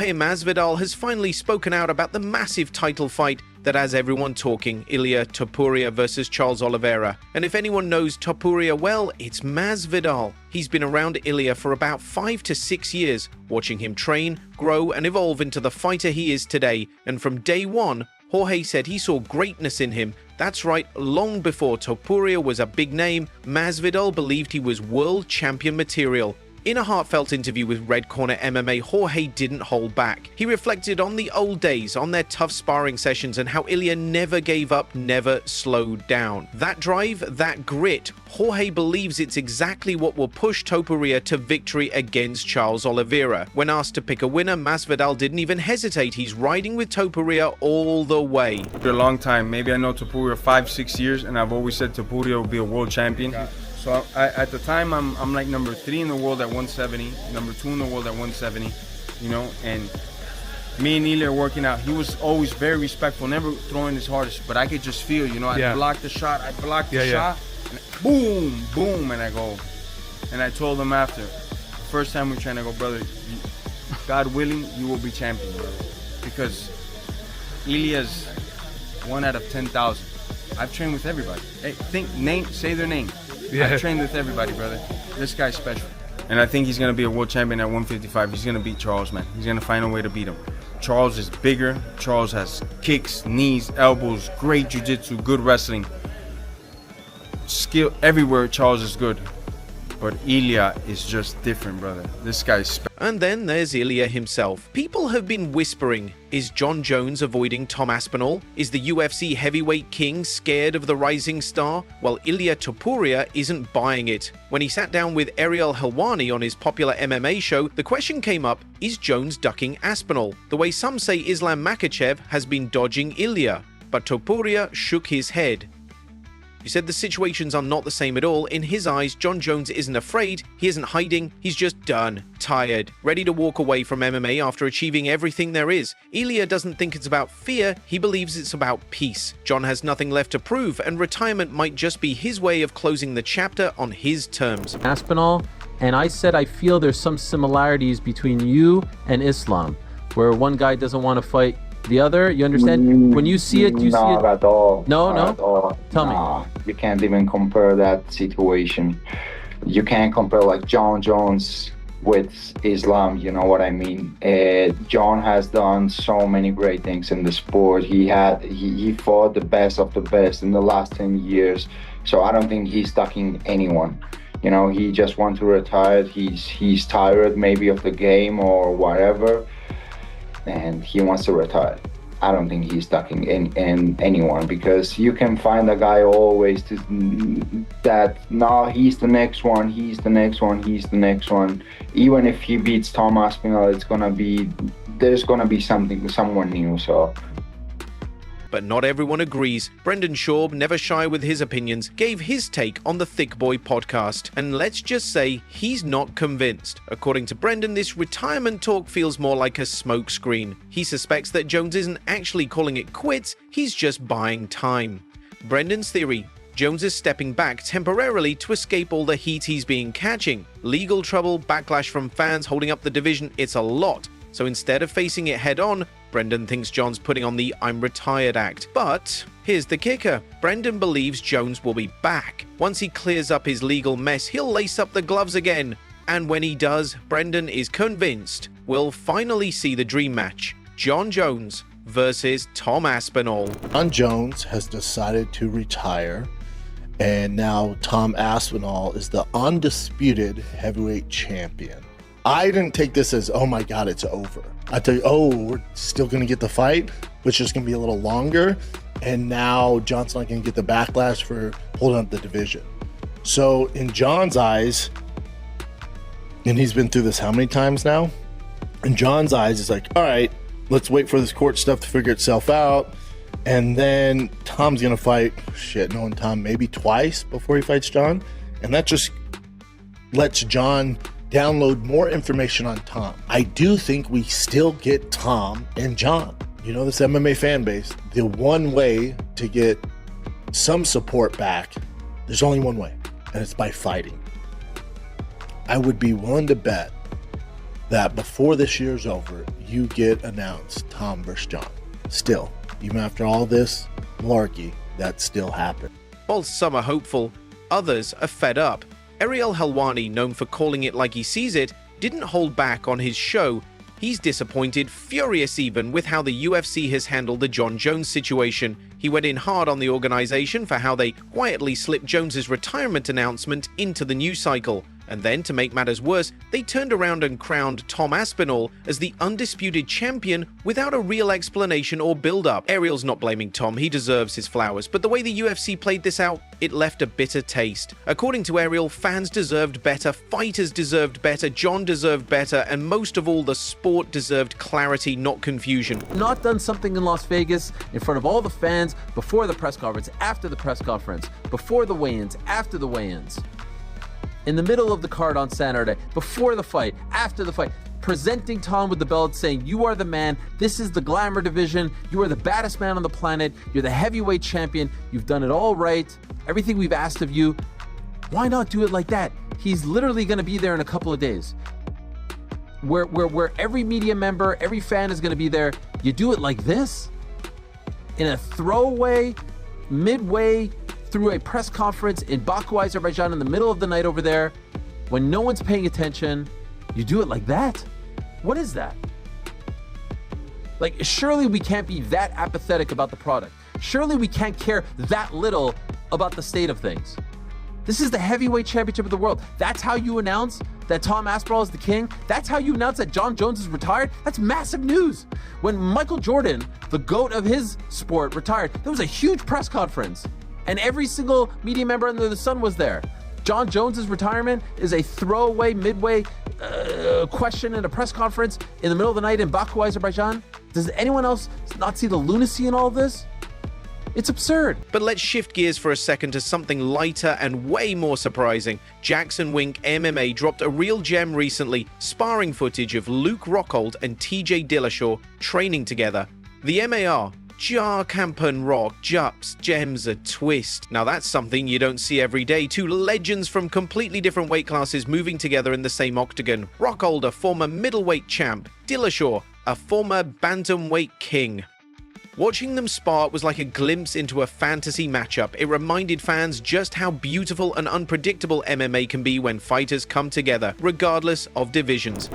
Jorge Masvidal has finally spoken out about the massive title fight that has everyone talking, Ilia Topuria versus Charles Oliveira. And if anyone knows Topuria well, it's Mazvidal. He's been around Ilia for about 5 to 6 years, watching him train, grow, and evolve into the fighter he is today. And from day one, Jorge said he saw greatness in him. That's right, long before Topuria was a big name, Masvidal believed he was world champion material. In a heartfelt interview with Red Corner MMA, Jorge didn't hold back. He reflected on the old days, on their tough sparring sessions, and how Ilia never gave up, never slowed down. That drive, that grit, Jorge believes it's exactly what will push Topuria to victory against Charles Oliveira. When asked to pick a winner, Masvidal didn't even hesitate. He's riding with Topuria all the way. For a long time, maybe I know Topuria 5-6 years, and I've always said Topuria will be a world champion. So at the time, I'm like number 3 in the world at 170, number 2 in the world at 170, you know, and me and Ilia are working out. He was always very respectful, never throwing his hardest, but I could just feel, you know, I blocked the shot, and boom, boom, and I go, and I told him after, first time we trained, I go, brother, God willing, you will be champion, brother, because Ilia's 1 out of 10,000. I've trained with everybody. Hey, say their name. Yeah. I've trained with everybody, brother. This guy's special. And I think he's going to be a world champion at 155. He's going to beat Charles, man. He's going to find a way to beat him. Charles is bigger. Charles has kicks, knees, elbows, great jiu-jitsu, good wrestling. Skill everywhere, Charles is good. But Ilia is just different, brother. This guy's special. And then there's Ilia himself. People have been whispering, is Jon Jones avoiding Tom Aspinall? Is the UFC heavyweight king scared of the rising star? Well, Ilia Topuria isn't buying it. When he sat down with Ariel Helwani on his popular MMA show, the question came up, is Jones ducking Aspinall? The way some say Islam Makhachev has been dodging Ilia. But Topuria shook his head. He said the situations are not the same at all. In his eyes, Jon Jones isn't afraid, he isn't hiding, he's just done, tired, ready to walk away from MMA after achieving everything there is. Ilia doesn't think it's about fear, he believes it's about peace. Jon has nothing left to prove, and retirement might just be his way of closing the chapter on his terms. Aspinall, and I said I feel there's some similarities between you and Islam, where one guy doesn't want to fight the other, you understand? When you see it, you see it? Not at all. No? Not at all. Tell me. You can't even compare that situation. You can't compare like Jon Jones with Islam, you know what I mean? Jon has done so many great things in the sport. He fought the best of the best in the last 10 years. So I don't think he's ducking anyone. You know, he just wants to retire. He's tired maybe of the game or whatever, and he wants to retire. I don't think he's ducking in anyone, because you can find a guy always that, no, he's the next one, he's the next one, he's the next one. Even if he beats Tom Aspinall, there's gonna be someone new, so. But not everyone agrees. Brendan Schaub, never shy with his opinions, gave his take on the Thick Boy podcast. And let's just say he's not convinced. According to Brendan, this retirement talk feels more like a smokescreen. He suspects that Jones isn't actually calling it quits, he's just buying time. Brendan's theory: Jones is stepping back temporarily to escape all the heat he's been catching. Legal trouble, backlash from fans holding up the division, it's a lot. So instead of facing it head on, Brendan thinks John's putting on the I'm retired act. But here's the kicker. Brendan believes Jones will be back. Once he clears up his legal mess, he'll lace up the gloves again. And when he does, Brendan is convinced we'll finally see the dream match: Jon Jones versus Tom Aspinall. Jon Jones has decided to retire, and now Tom Aspinall is the undisputed heavyweight champion. I didn't take this as, oh my God, it's over. I thought, oh, we're still going to get the fight, but it's just going to be a little longer. And now John's not going to get the backlash for holding up the division. So in John's eyes, and he's been through this how many times now? In John's eyes, it's like, all right, let's wait for this court stuff to figure itself out. And then Tom's going to fight, knowing Tom maybe twice before he fights Jon. And that just lets Jon download more information on Tom. I do think we still get Tom and Jon. You know, this MMA fan base, the one way to get some support back, there's only one way, and it's by fighting. I would be willing to bet that before this year's over, you get announced Tom versus Jon. Still, even after all this malarkey, that still happened. While some are hopeful, others are fed up. Ariel Helwani, known for calling it like he sees it, didn't hold back on his show. He's disappointed, furious even, with how the UFC has handled the Jon Jones situation. He went in hard on the organization for how they quietly slipped Jones's retirement announcement into the news cycle. And then, to make matters worse, they turned around and crowned Jones-Aspinall as the undisputed champion without a real explanation or build-up. Ariel's not blaming Tom, he deserves his flowers, but the way the UFC played this out, it left a bitter taste. According to Ariel, fans deserved better, fighters deserved better, Jon deserved better, and most of all, the sport deserved clarity, not confusion. Not done something in Las Vegas in front of all the fans before the press conference, after the press conference, before the weigh-ins, after the weigh-ins. In the middle of the card on Saturday, before the fight, after the fight, presenting Tom with the belt, saying, you are the man, this is the glamour division, you are the baddest man on the planet, you're the heavyweight champion, you've done it all right, everything we've asked of you. Why not do it like that? He's literally going to be there in a couple of days. Where every media member, every fan is going to be there. You do it like this? In a throwaway, midway, through a press conference in Baku, Azerbaijan in the middle of the night over there, when no one's paying attention, you do it like that? What is that? Like, surely we can't be that apathetic about the product. Surely we can't care that little about the state of things. This is the heavyweight championship of the world. That's how you announce that Tom Aspinall is the king? That's how you announce that Jon Jones is retired? That's massive news. When Michael Jordan, the GOAT of his sport, retired, there was a huge press conference. And every single media member under the sun was there. Jon Jones's retirement is a throwaway, midway question in a press conference in the middle of the night in Baku, Azerbaijan. Does anyone else not see the lunacy in all of this? It's absurd. But let's shift gears for a second to something lighter and way more surprising. Jackson Wink MMA dropped a real gem recently, sparring footage of Luke Rockhold and TJ Dillashaw training together. The MAR, Jar Campen Rock, Jups, Gems, a Twist. Now that's something you don't see every day. Two legends from completely different weight classes moving together in the same octagon. Rockhold, a former middleweight champ. Dillashaw, a former bantamweight king. Watching them spar was like a glimpse into a fantasy matchup. It reminded fans just how beautiful and unpredictable MMA can be when fighters come together, regardless of divisions.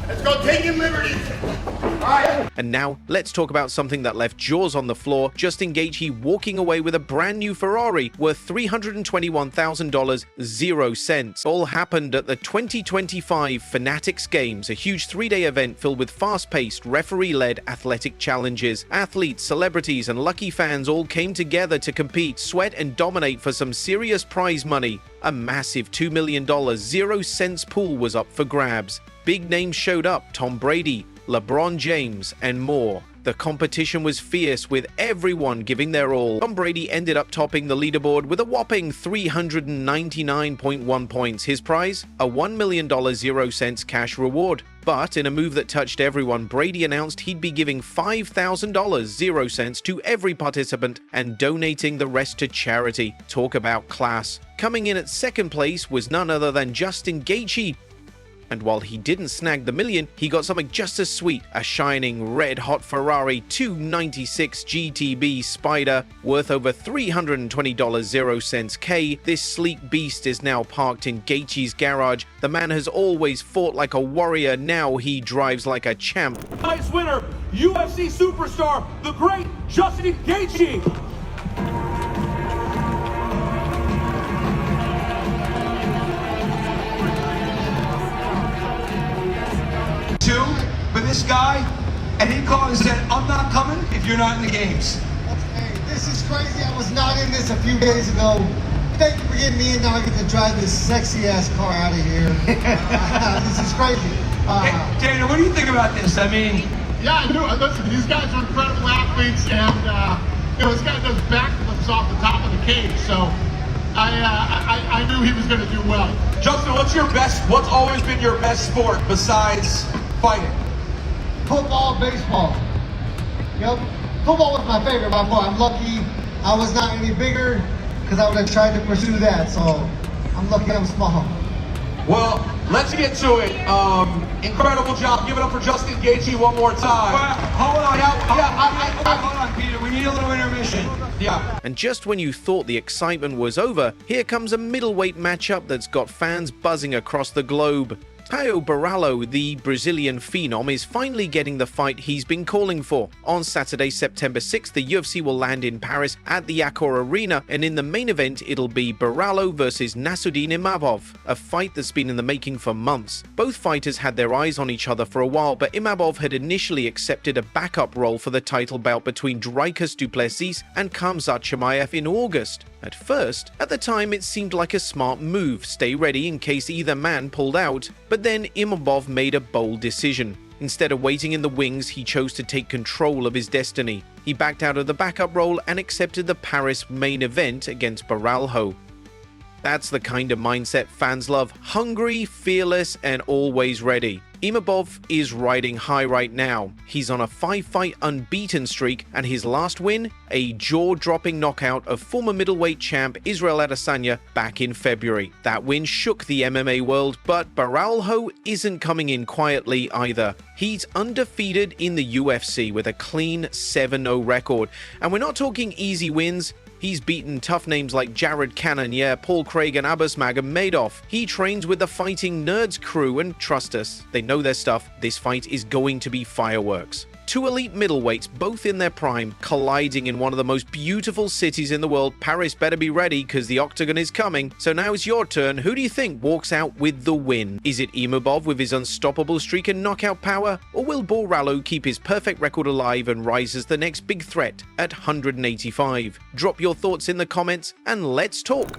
Let's go taking liberties. And now, let's talk about something that left jaws on the floor. Justin Gaethje walking away with a brand new Ferrari worth $321,000, 0 cents. All happened at the 2025 Fanatics Games, a huge 3-day event filled with fast-paced, referee-led athletic challenges. Athletes, celebrities, and lucky fans all came together to compete, sweat, and dominate for some serious prize money. A massive $2 million, 0 cents pool was up for grabs. Big names showed up: Tom Brady, LeBron James, and more. The competition was fierce, with everyone giving their all. Tom Brady ended up topping the leaderboard with a whopping 399.1 points. His prize? A $1 million 0 cents cash reward. But in a move that touched everyone, Brady announced he'd be giving $5,000, 0 cents, to every participant and donating the rest to charity. Talk about class. Coming in at second place was none other than Justin Gaethje. And while he didn't snag the million, he got something just as sweet, a shining red-hot Ferrari 296 GTB Spider worth over $320.00 K. This sleek beast is now parked in Gaethje's garage. The man has always fought like a warrior, now he drives like a champ. Tonight's winner, UFC superstar, the great Justin Gaethje. For this guy, and he called and said, I'm not coming if you're not in the games. Hey, this is crazy. I was not in this a few days ago. Thank you for getting me in. Now I get to drive this sexy ass car out of here. This is crazy. Hey, Dana, what do you think about this? I mean, Yeah, I do. Listen, these guys are incredible athletes, and this guy does backflips off the top of the cage, so I knew he was going to do well. Justin, what's always been your best sport besides fighting? Football, baseball. Yep. Football was my favorite by far. I'm lucky I was not any bigger because I would have tried to pursue that. So I'm lucky I'm small. Well, let's get to it. Incredible job. Give it up for Justin Gaethje one more time. hold on, Peter. We need a little intermission. Yeah. And just when you thought the excitement was over, here comes a middleweight matchup that's got fans buzzing across the globe. Caio Borralho, the Brazilian phenom, is finally getting the fight he's been calling for. On Saturday, September 6th, the UFC will land in Paris at the Accor Arena, and in the main event, it'll be Borralho versus Nassourdine Imavov, a fight that's been in the making for months. Both fighters had their eyes on each other for a while, but Imavov had initially accepted a backup role for the title bout between Dricus du Plessis and Khamzat Chimaev in August. At first, at the time, it seemed like a smart move, stay ready in case either man pulled out, but then Imavov made a bold decision. Instead of waiting in the wings, he chose to take control of his destiny. He backed out of the backup role and accepted the Paris main event against Borralho. That's the kind of mindset fans love, hungry, fearless, and always ready. Imavov is riding high right now. He's on a 5-fight unbeaten streak, and his last win, a jaw-dropping knockout of former middleweight champ Israel Adesanya back in February. That win shook the MMA world, but Borralho isn't coming in quietly either. He's undefeated in the UFC with a clean 7-0 record, and we're not talking easy wins. He's beaten tough names like Jared Cannonier, Paul Craig, and Abbas Magomadov. He trains with the Fighting Nerds crew, and trust us, they know their stuff. This fight is going to be fireworks. Two elite middleweights, both in their prime, colliding in one of the most beautiful cities in the world. Paris better be ready, because the octagon is coming. So now it's your turn. Who do you think walks out with the win? Is it Imavov with his unstoppable streak and knockout power? Or will Borralho keep his perfect record alive and rise as the next big threat at 185? Drop your thoughts in the comments, and let's talk.